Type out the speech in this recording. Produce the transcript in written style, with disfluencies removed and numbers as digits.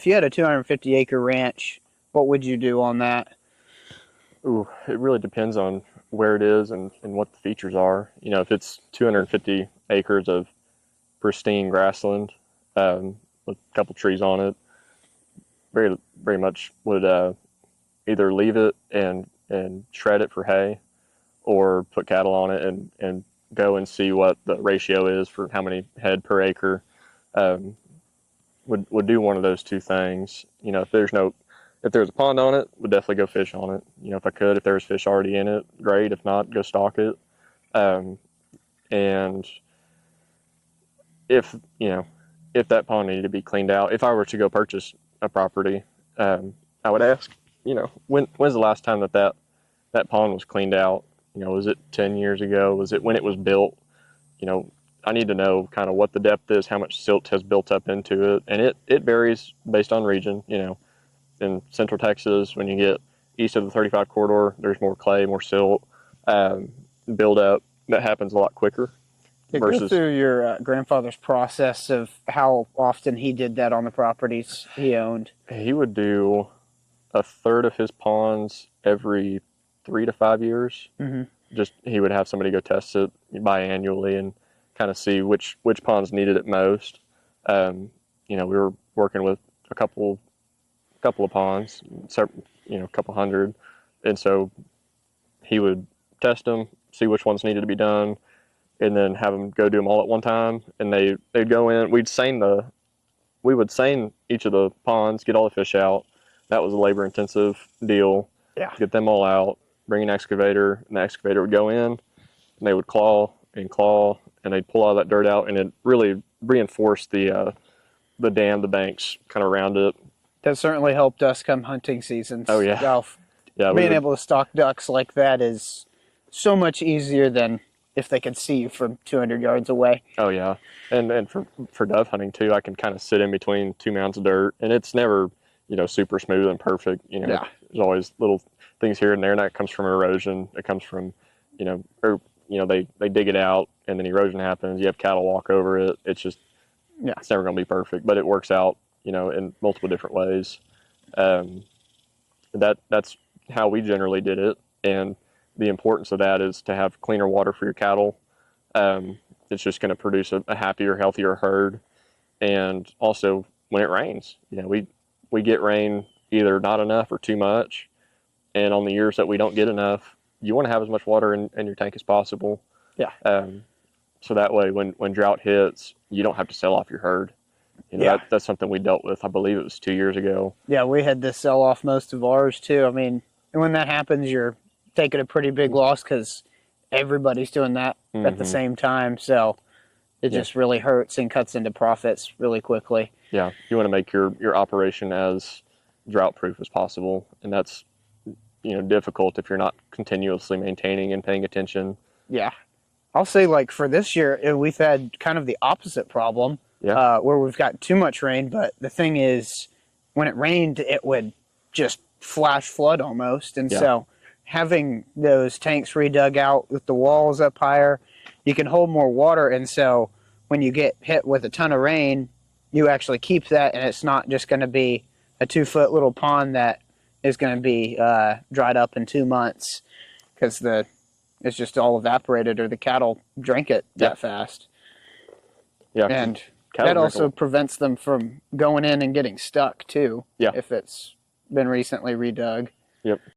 if you had a 250 acre ranch, what would you do on that? Ooh, it really depends on where it is and what the features are. You know, if it's 250 acres of pristine grassland with a couple trees on it, very much would either leave it and shred it for hay, or put cattle on it and go and see what the ratio is for how many head per acre. Would do one of those two things. You know, if there's a pond on it, would definitely go fish on it. You know, if I could, if there's fish already in it, great. If not, go stock it. And if that pond needed to be cleaned out, if I were to go purchase a property, I would ask, when's the last time that pond was cleaned out? You know, was it 10 years ago? Was it when it was built? You know, I need to know kind of what the depth is, how much silt has built up into it. And it varies based on region. You know, in Central Texas, when you get east of the 35 corridor, there's more clay, more silt, build up. That happens a lot quicker. Go through your grandfather's process of how often he did that on the properties he owned. He would do a third of his ponds every 3 to 5 years. Mm-hmm. Just he would have somebody go test it biannually and kind of see which ponds needed it most. We were working with a couple of ponds, a couple hundred, and so he would test them, see which ones needed to be done, and then have them go do them all at one time. And they'd go in. We would seine each of the ponds, get all the fish out. That was a labor-intensive deal. Yeah. Get them all out, bring an excavator, and the excavator would go in, and they would claw, and they'd pull all that dirt out, and it really reinforced the dam, the banks kind of around it. That certainly helped us come hunting seasons. Oh, yeah. Being able to stalk ducks like that is so much easier than if they could see you from 200 yards away. Oh, yeah. And for dove hunting, too, I can kind of sit in between two mounds of dirt, and it's never, super smooth and perfect. There's always little things here and there, and that comes from erosion. It comes from, they dig it out, and then erosion happens. You have cattle walk over it. It's just, it's never going to be perfect, but it works out, in multiple different ways. That's how we generally did it, and the importance of that is to have cleaner water for your cattle. It's just going to produce a happier, healthier herd. And also, when it rains, we get rain either not enough or too much. And on the years that we don't get enough, you want to have as much water in your tank as possible. Yeah. So that way, when drought hits, you don't have to sell off your herd. That's something we dealt with. I believe it was 2 years ago. Yeah, we had to sell off most of ours too. I mean, when that happens, you're taking a pretty big loss because everybody's doing that at the same time. So it just really hurts and cuts into profits really quickly. Yeah, you want to make your operation as drought-proof as possible, and that's difficult if you're not continuously maintaining and paying attention. Yeah, I'll say like for this year, we've had kind of the opposite problem. Yeah. Where we've got too much rain, but the thing is, when it rained, it would just flash flood almost, and so having those tanks redug out with the walls up higher, you can hold more water, and so when you get hit with a ton of rain, you actually keep that, and it's not just going to be a 2-foot little pond that is going to be dried up in 2 months because it's just all evaporated, or the cattle drink it that fast. Yeah, and that also prevents them from going in and getting stuck too. Yeah, if it's been recently redug. Yep.